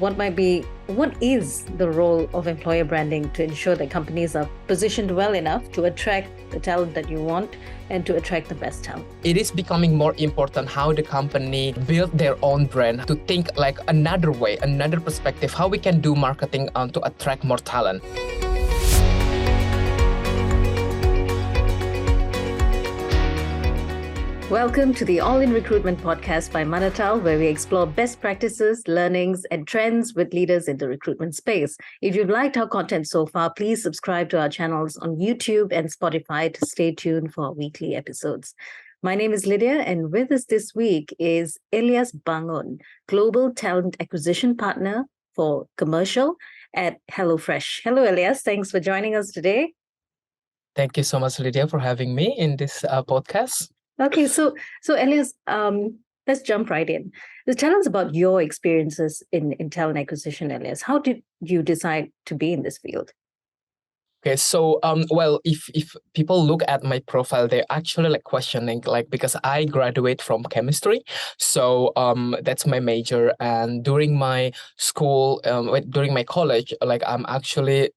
What is the role of employer branding to ensure that companies are positioned well enough to attract the talent that you want and to attract the best talent? It is becoming more important how the company build their own brand, to think like another way, another perspective, how we can do marketing to attract more talent. Welcome to the All in Recruitment podcast by Manatal, where we explore best practices, learnings, and trends with leaders in the recruitment space. If you've liked our content so far, please subscribe to our channels on YouTube and Spotify to stay tuned for our weekly episodes. My name is Lydia, and with us this week is Ellyas Bangun, Global Talent Acquisition Partner for Commercial at HelloFresh. Hello, Ellyas. Thanks for joining us today. Thank you so much, Lydia, for having me in this podcast. Okay, so Ellyas, let's jump right in. Tell us about your experiences in talent acquisition, Ellyas. How did you decide to be in this field? Okay, so well, if people look at my profile, they're actually like questioning, like, because I graduate from chemistry, so that's my major. And during my school, during my college, like I'm actually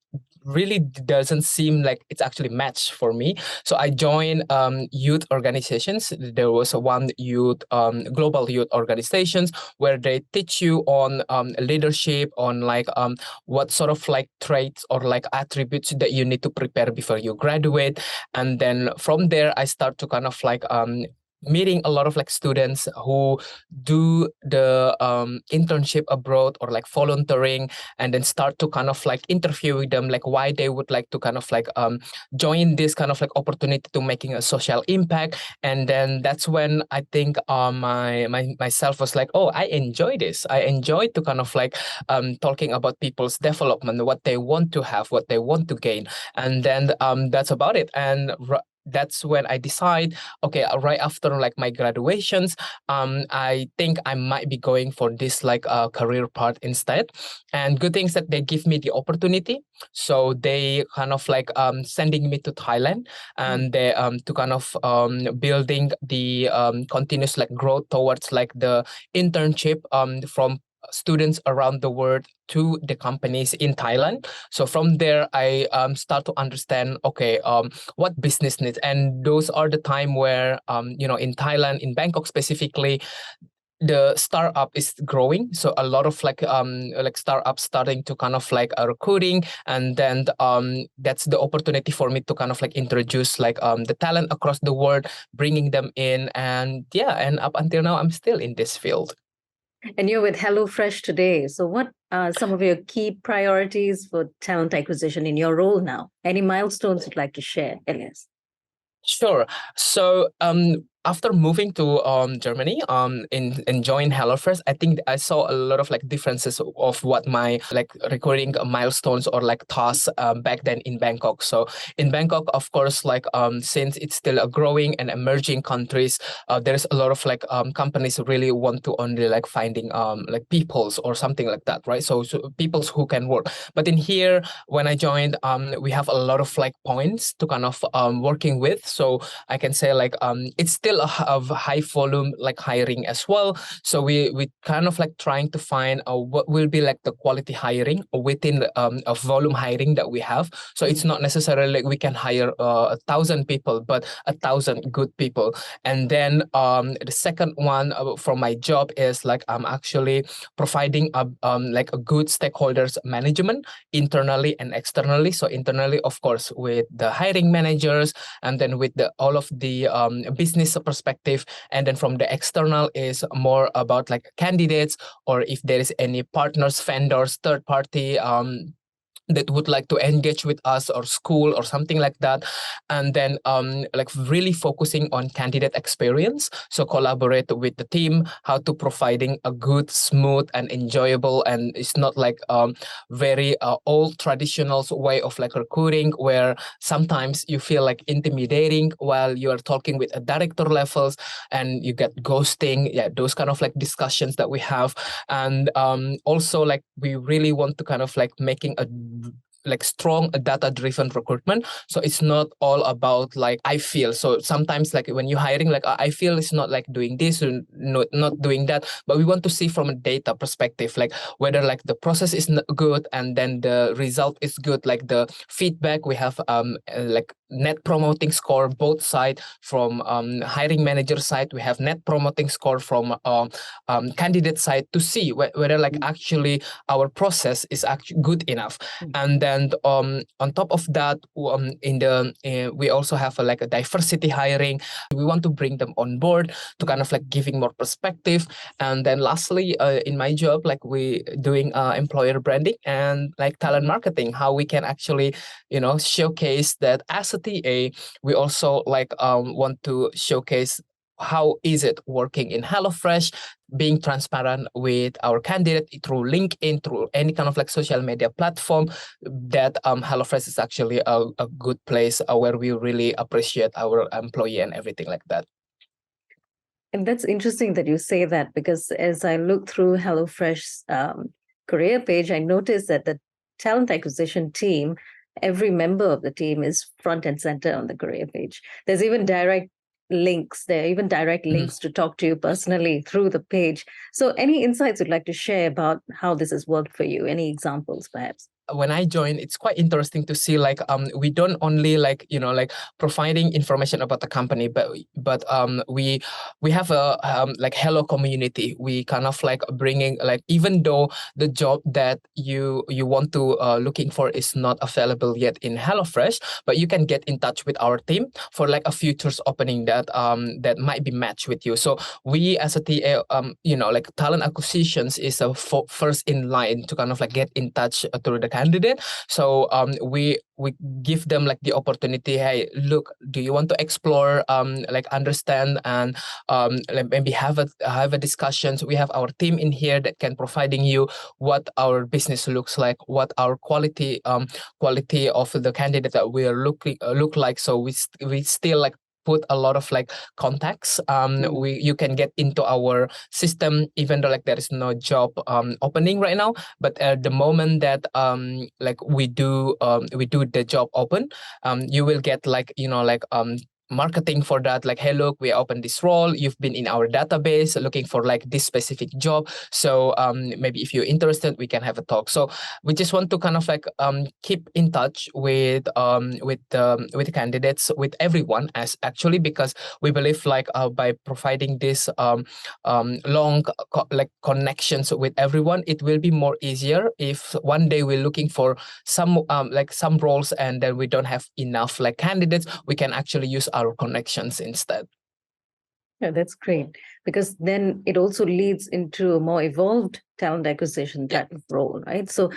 really doesn't seem like it's actually matched for me. So I joined youth organizations. There was one youth, global youth organizations, where they teach you on leadership, on like what sort of like traits or like attributes that you need to prepare before you graduate. And then from there, I start to kind of like meeting a lot of like students who do the internship abroad or like volunteering, and then start to kind of like interview with them, like why they would like to kind of like join this kind of like opportunity to making a social impact. And then that's when I think myself was like, oh, I enjoy this. I enjoy to kind of like talking about people's development, what they want to have, what they want to gain. And then that's about it. And that's when I decide, okay, right after like my graduations, I think I might be going for this like career path instead. And good things that they give me the opportunity. So they kind of like sending me to Thailand, and they to kind of building the continuous like growth towards like the internship from students around the world to the companies in Thailand. So from there, I start to understand, okay, what business needs. And those are the time where, in Thailand, in Bangkok specifically, the startup is growing. So a lot of like startups starting to kind of like recruiting. And then that's the opportunity for me to kind of like introduce like the talent across the world, bringing them in. And yeah, and up until now, I'm still in this field. And you're with HelloFresh today. So what are some of your key priorities for talent acquisition in your role now? Any milestones you'd like to share, Ellyas? Sure. So after moving to Germany, in join HelloFresh, I think I saw a lot of like differences of what my like recurring milestones or like tasks back then in Bangkok. So in Bangkok, of course, like since it's still a growing and emerging countries, there's a lot of like companies really want to only like finding like peoples or something like that, right? So peoples who can work. But in here, when I joined, we have a lot of like points to kind of working with. So I can say like it's still a high volume like hiring as well. So we kind of like trying to find what will be like the quality hiring within a volume hiring that we have. So it's not necessarily like we can hire 1,000 people, but 1,000 good people. And then the second one from my job is like I'm actually providing like a good stakeholders management internally and externally. So internally, of course, with the hiring managers, and then with all of the business perspective. And then from the external is more about like candidates, or if there is any partners, vendors, third party that would like to engage with us, or school or something like that. And then like really focusing on candidate experience. So collaborate with the team, how to providing a good, smooth and enjoyable, and it's not like very old traditional way of like recruiting, where sometimes you feel like intimidating while you are talking with a director levels and you get ghosting. Yeah, those kind of like discussions that we have. And also like we really want to kind of like making a like strong data-driven recruitment. So it's not all about like I feel. So sometimes like when you're hiring, like I feel it's not like doing this or not doing that, but we want to see from a data perspective, like whether like the process is good and then the result is good, like the feedback we have, like net promoting score both side from hiring manager side, we have net promoting score from candidate side to see whether like actually our process is actually good enough. And then on top of that, we also have like a diversity hiring. We want to bring them on board to kind of like giving more perspective. And then lastly, in my job, like we doing employer branding and like talent marketing, how we can actually, showcase that as a TA, we also like want to showcase how is it working in HelloFresh, being transparent with our candidate through LinkedIn, through any kind of like social media platform, that HelloFresh is actually a good place where we really appreciate our employee and everything like that. And that's interesting that you say that, because as I look through HelloFresh's career page, I noticed that the talent acquisition team, every member of the team is front and center on the career page. There's even direct links. There are even direct links to talk to you personally through the page. So any insights you'd like to share about how this has worked for you? Any examples, perhaps? When I joined, it's quite interesting to see like we don't only like like providing information about the company, but we have a like Hello community. We kind of like bringing like, even though the job that you want to looking for is not available yet in HelloFresh, but you can get in touch with our team for like a futures opening that that might be matched with you. So we as a TA, like talent acquisitions is a first in line to kind of like get in touch through the candidate. So we give them like the opportunity. Hey, look, do you want to explore, like understand and like maybe have a discussions? We have our team in here that can providing you what our business looks like, what our quality of the candidate that we are look like. So we still like put a lot of like contacts. You can get into our system even though like there is no job opening right now. But at the moment that like we do the job open, you will get like marketing for that, like, hey, look, we opened this role, you've been in our database looking for like this specific job, so maybe if you're interested we can have a talk. So we just want to kind of like keep in touch with the candidates, with everyone, as actually, because we believe like by providing this long like connections with everyone, it will be more easier if one day we're looking for some like some roles and then we don't have enough like candidates, we can actually use our connections instead. Yeah, that's great, because then it also leads into a more evolved talent acquisition type of role, right? So,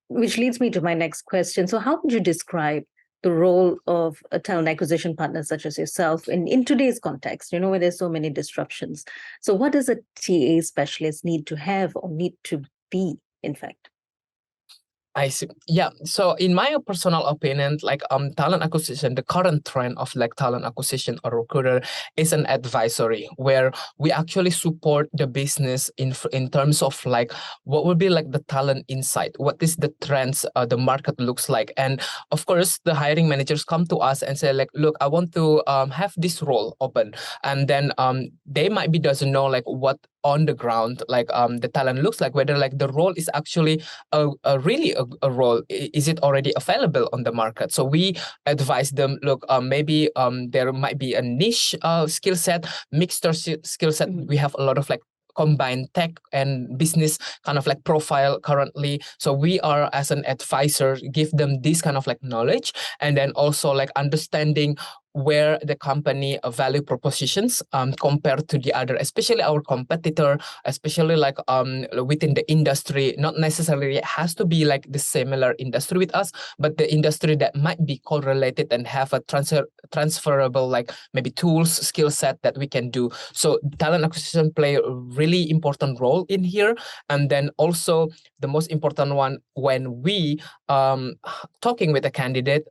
which leads me to my next question. So, how would you describe the role of a talent acquisition partner such as yourself in today's context, where there's so many disruptions? So, what does a TA specialist need to have or need to be, in fact? I see. Yeah. So in my personal opinion, like talent acquisition, the current trend of like talent acquisition or recruiter is an advisory, where we actually support the business in terms of like what would be like the talent insight, what is the trends the market looks like. And of course the hiring managers come to us and say like, look, I want to have this role open, and then they might be doesn't know like what on the ground like the talent looks like, whether like the role is actually really a role, is it already available on the market. So we advise them, look, maybe there might be a niche skill set, mixed skill set. We have a lot of like combined tech and business kind of like profile currently. So we are, as an advisor, give them this kind of like knowledge, and then also like understanding where the company value propositions compared to the other, especially our competitor, especially like within the industry. Not necessarily it has to be like the similar industry with us, but the industry that might be correlated and have a transferable like maybe tools, skill set that we can do. So talent acquisition play a really important role in here. And then also the most important one, when we talking with a candidate,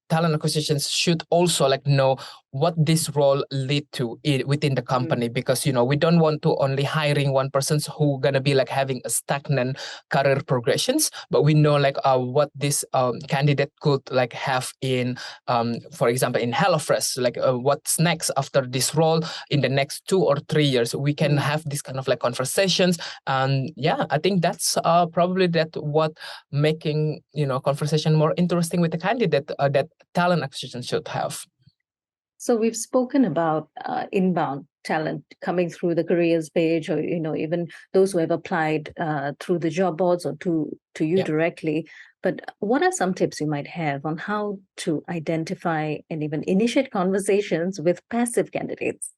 talent acquisitions should also like know what this role lead to within the company, because we don't want to only hiring one person who gonna be like having a stagnant career progressions, but we know like what this candidate could like have in for example in HelloFresh, like what's next after this role in the next 2 or 3 years. We can have this kind of like conversations, and yeah, I think that's probably that what making conversation more interesting with the candidate that talent acquisition should have. So we've spoken about inbound talent coming through the careers page, or even those who have applied through the job boards or to you directly. But what are some tips you might have on how to identify and even initiate conversations with passive candidates?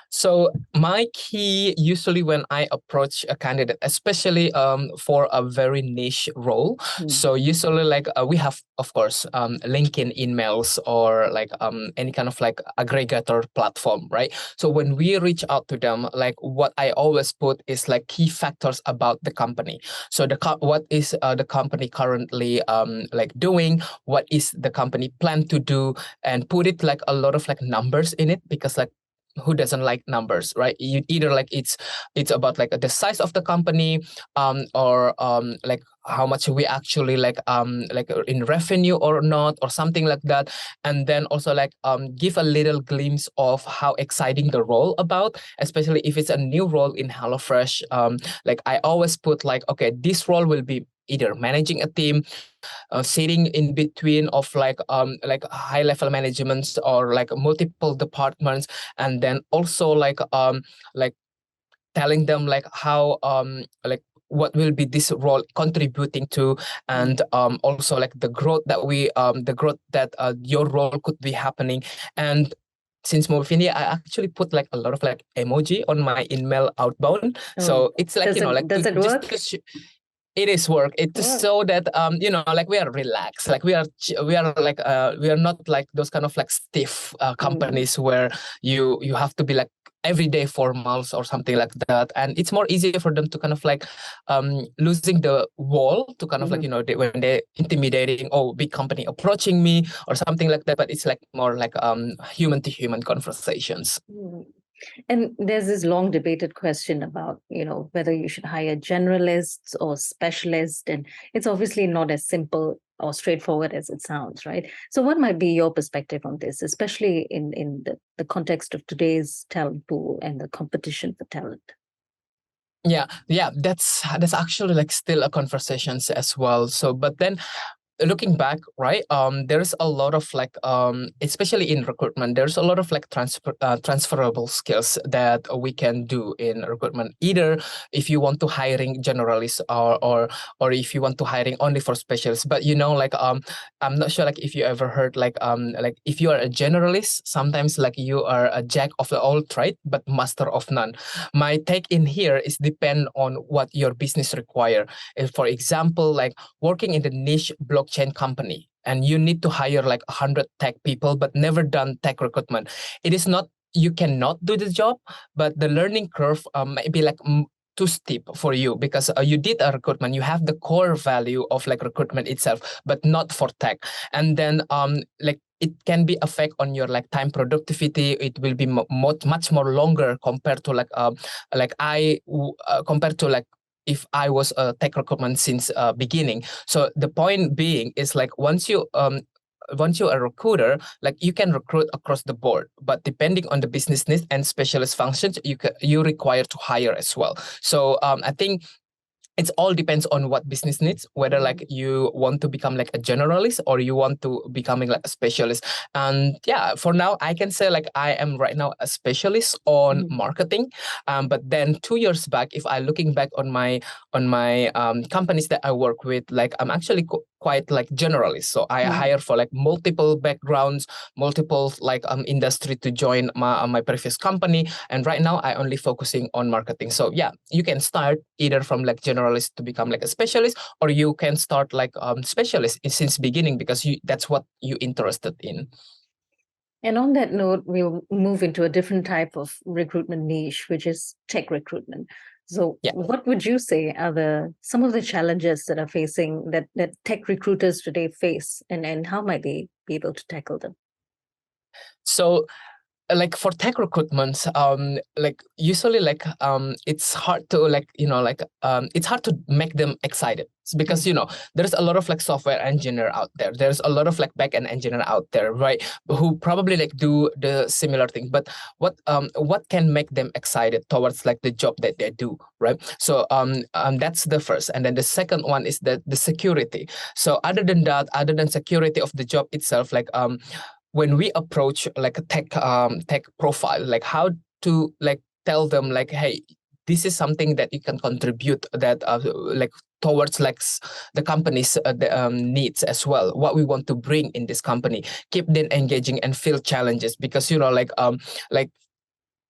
So my key usually when I approach a candidate, especially for a very niche role. So usually like we have, of course, LinkedIn emails or like any kind of like aggregator platform, right? So when we reach out to them, like what I always put is like key factors about the company. So what is the company currently like doing? What is the company plan to do? And put it like a lot of like numbers in it, because like who doesn't like numbers, right? You either like it's about like the size of the company, or like how much we actually like in revenue or not, or something like that. And then also like give a little glimpse of how exciting the role about, especially if it's a new role in HelloFresh. Like I always put like, okay, this role will be either managing a team, sitting in between of like high level managements or like multiple departments, and then also like telling them like how like what will be this role contributing to, and also like the growth that your role could be happening. And since Movini, I actually put like a lot of like emoji on my email outbound. So it's like does it work? It is work. It's so that like we are relaxed, like we are like we are not like those kind of like stiff companies where you have to be like everyday formals or something like that. And it's more easier for them to kind of like losing the wall to kind of like when they're intimidating, oh, big company approaching me or something like that. But it's like more like human to human conversations. And there's this long debated question about, whether you should hire generalists or specialists. And it's obviously not as simple or straightforward as it sounds, right? So what might be your perspective on this, especially in the context of today's talent pool and the competition for talent? Yeah, that's actually like still a conversations as well. So, but then looking back, right, there's a lot of like especially in recruitment, there's a lot of like transferable skills that we can do in recruitment, either if you want to hiring generalists or if you want to hiring only for specialists. But like I'm not sure like if you ever heard like if you are a generalist, sometimes like you are a jack of all trade but master of none. My take in here is depend on what your business require. For example, like working in the niche blockchain company, and you need to hire like 100 tech people but never done tech recruitment. It is not you cannot do the job, but the learning curve might be like too steep for you, because you did a recruitment, you have the core value of like recruitment itself, but not for tech. And then like it can be affect on your like time productivity. It will be much more longer compared to like compared to like if I was a tech recruitment since beginning. So the point being is like once you're a recruiter, like you can recruit across the board, but depending on the business needs and specialist functions, you require to hire as well. So I think it all depends on what business needs, whether like you want to become like a generalist or you want to becoming like a specialist. And yeah, for now I can say like I am right now a specialist on marketing. But then 2 years back, if I looking back on my companies that I work with, like I'm actually quite like generalist. So I hire for like multiple backgrounds, multiple like industry to join my previous company. And right now I only focusing on marketing. So yeah, you can start either from like generalist to become like a specialist, or you can start like specialist since beginning, because that's what you interested in. And on that note, we'll move into a different type of recruitment niche, which is tech recruitment. So Yeah. what would you say are some of the challenges that are facing that tech recruiters today face, and how might they be able to tackle them? So like for tech recruitment, like usually like it's hard to like it's hard to make them excited. It's because there's a lot of like software engineer out there, there's a lot of like back-end engineer out there, right, who probably like do the similar thing, but what can make them excited towards like the job that they do, right? So that's the first, and then the second one is the security. So other than that, other than security of the job itself, like when we approach like a tech profile, like how to like tell them like, hey, this is something that you can contribute that like towards like the company's needs as well, what we want to bring in this company, keep them engaging and feel challenges, because like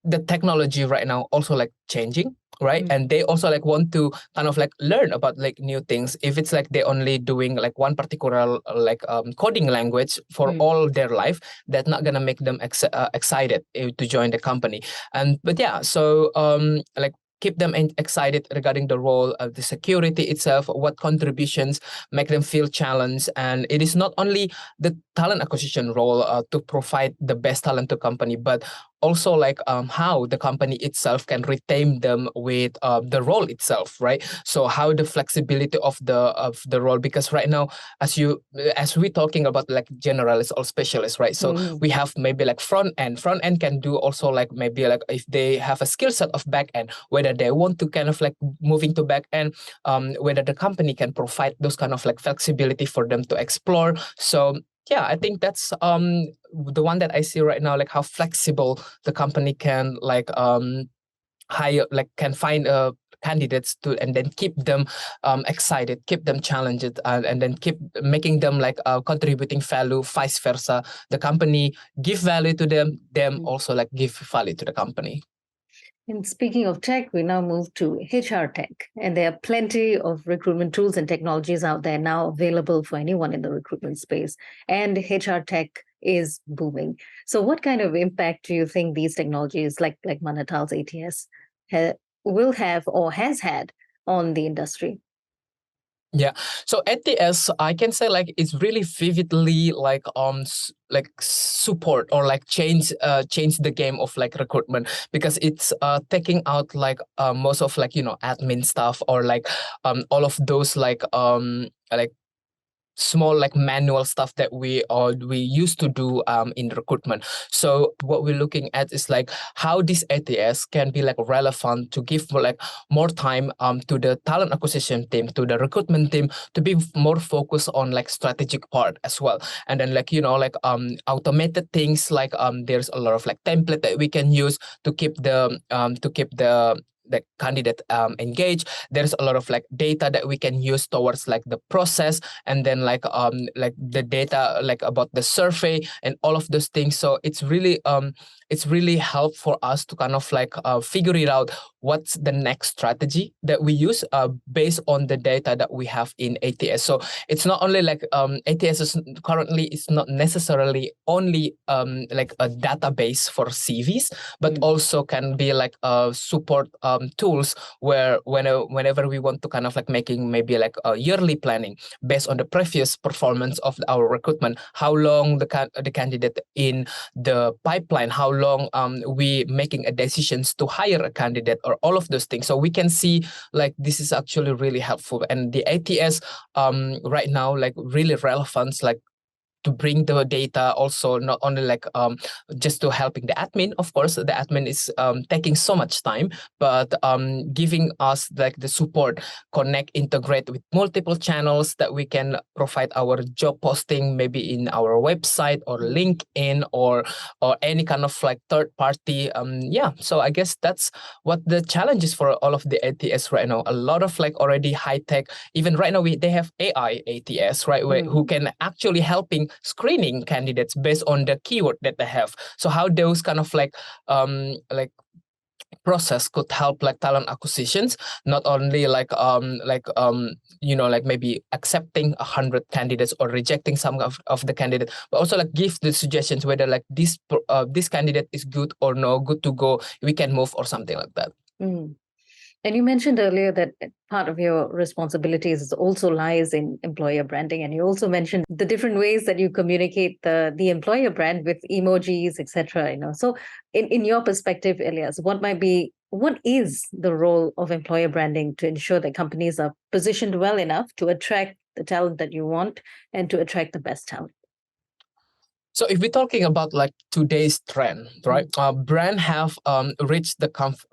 the technology right now also like changing, right? And they also like want to kind of like learn about like new things. If it's like they're only doing like one particular like coding language for all their life, that's not gonna make them excited to join the company. And but yeah, so like keep them excited regarding the role of the security itself, what contributions make them feel challenged. And it is not only the talent acquisition role to provide the best talent to company, but also like how the company itself can retain them with the role itself, right? So how the flexibility of the role, because right now, as we talking about like generalists or specialists, right? So we have maybe like front end can do also like maybe like if they have a skill set of back end, whether they want to kind of like moving to back end, whether the company can provide those kind of like flexibility for them to explore. So yeah, I think that's the one that I see right now, like how flexible the company can like hire, like can find candidates to, and then keep them excited, keep them challenged, and then keep making them like contributing value, vice versa. The company give value to them also like give value to the company. And speaking of tech, we now move to HR tech. And there are plenty of recruitment tools and technologies out there now available for anyone in the recruitment space. And HR tech is booming. So what kind of impact do you think these technologies like Manatal's ATS will have or has had on the industry? Yeah. So at the S, I can say like it's really vividly like like support or like change the game of like recruitment, because it's taking out like most of like admin stuff, or like all of those like small like manual stuff that we used to do in recruitment. So what we're looking at is like how this ATS can be like relevant to give like more time to the talent acquisition team, to the recruitment team, to be more focused on like strategic part as well. And then like like automated things, like there's a lot of like template that we can use to keep the candidate engaged. There's a lot of like data that we can use towards like the process, and then like the data like about the survey and all of those things. So it's really help for us to kind of like figure it out, what's the next strategy that we use based on the data that we have in ATS. So it's not only like ATS is currently, it's not necessarily only like a database for CVs, but also can be like support tools where whenever we want to kind of like making maybe like a yearly planning based on the previous performance of our recruitment, how long the candidate in the pipeline, how long we making a decisions to hire a candidate, or all of those things. So we can see like this is actually really helpful, and the ATS right now like really relevant, like to bring the data also, not only like just to helping the admin. Of course the admin is taking so much time, but giving us like the support, connect, integrate with multiple channels that we can provide our job posting, maybe in our website or LinkedIn or any kind of like third party. Yeah, so I guess that's what the challenge is for all of the ATS right now. A lot of like already high tech, even right now they have AI ATS, right, who can actually helping screening candidates based on the keyword that they have. So how those kind of like process could help like talent acquisitions, not only like like maybe accepting 100 candidates or rejecting some of the candidate, but also like give the suggestions whether like this candidate is good or no, good to go, we can move or something like that. And you mentioned earlier that part of your responsibilities also lies in employer branding. And you also mentioned the different ways that you communicate the employer brand with emojis, etc. So in your perspective, Ellyas, what is the role of employer branding to ensure that companies are positioned well enough to attract the talent that you want and to attract the best talent? So if we're talking about like today's trend, right? Brand have reached the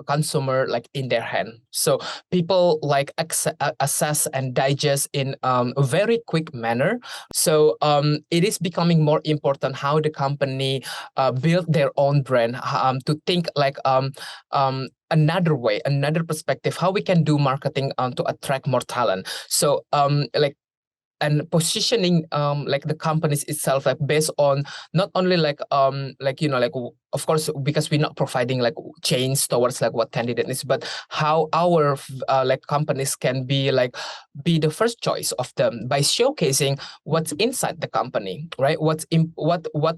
consumer like in their hand. So people like assess and digest in a very quick manner. So it is becoming more important how the company build their own brand, to think like another way, another perspective, how we can do marketing to attract more talent. So like and positioning like the companies itself like based on not only like of course because we're not providing like chains towards like what candidate is, but how our like companies can be the first choice of them by showcasing what's inside the company, right? What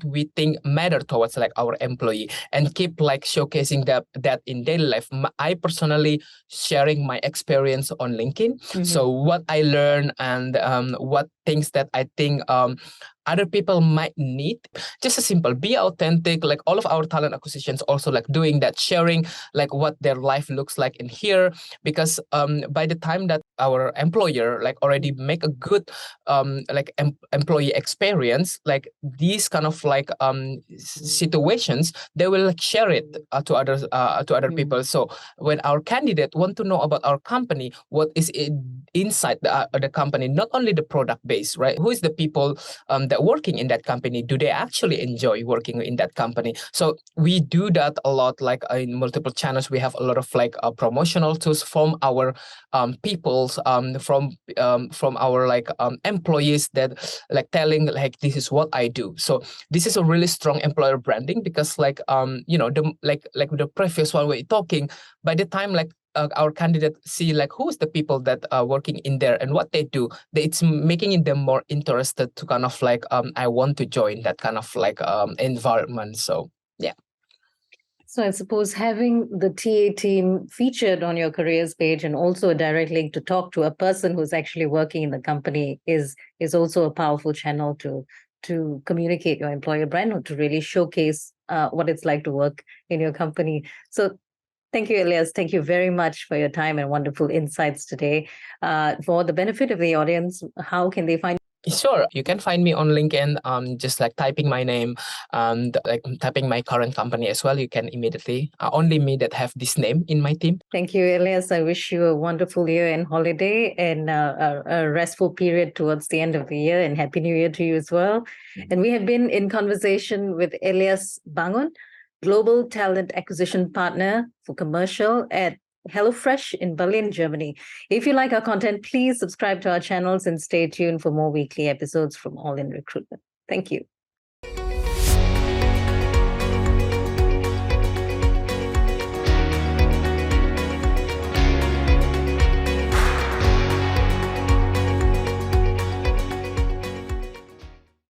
we think matter towards like our employee, and keep like showcasing that in daily life. I personally sharing my experience on LinkedIn. So what I learned and what things that I think other people might need. Just a simple, be authentic. Like all of our talent acquisitions also like doing that, sharing like what their life looks like in here. Because by the time that our employer like already make a good like employee experience, like these kind of like situations, they will like share it to other people. So when our candidate want to know about our company, what is it inside the company, not only the product base, right? Who is the people that working in that company? Do they actually enjoy working in that company? So we do that a lot, like in multiple channels. We have a lot of like promotional tools from our peoples, from our like employees that like telling like this is what I do. So this is a really strong employer branding, because like the like the previous one we're talking, by the time like our candidate see like who's the people that are working in there and what they do, it's making them more interested to kind of like I want to join that kind of like environment. So yeah. So I suppose having the TA team featured on your careers page and also a direct link to talk to a person who's actually working in the company is also a powerful channel to communicate your employer brand, or to really showcase what it's like to work in your company. So thank you, Ellyas. Thank you very much for your time and wonderful insights today. For the benefit of the audience, how can they find? Sure, you can find me on LinkedIn, just like typing my name and like typing my current company as well. You can immediately, only me that have this name in my team. Thank you, Ellyas. I wish you a wonderful year and holiday, and a restful period towards the end of the year, and Happy New Year to you as well. And we have been in conversation with Ellyas Bangun, Global Talent Acquisition Partner for Commercial at HelloFresh in Berlin, Germany. If you like our content, please subscribe to our channels and stay tuned for more weekly episodes from All in Recruitment. Thank you.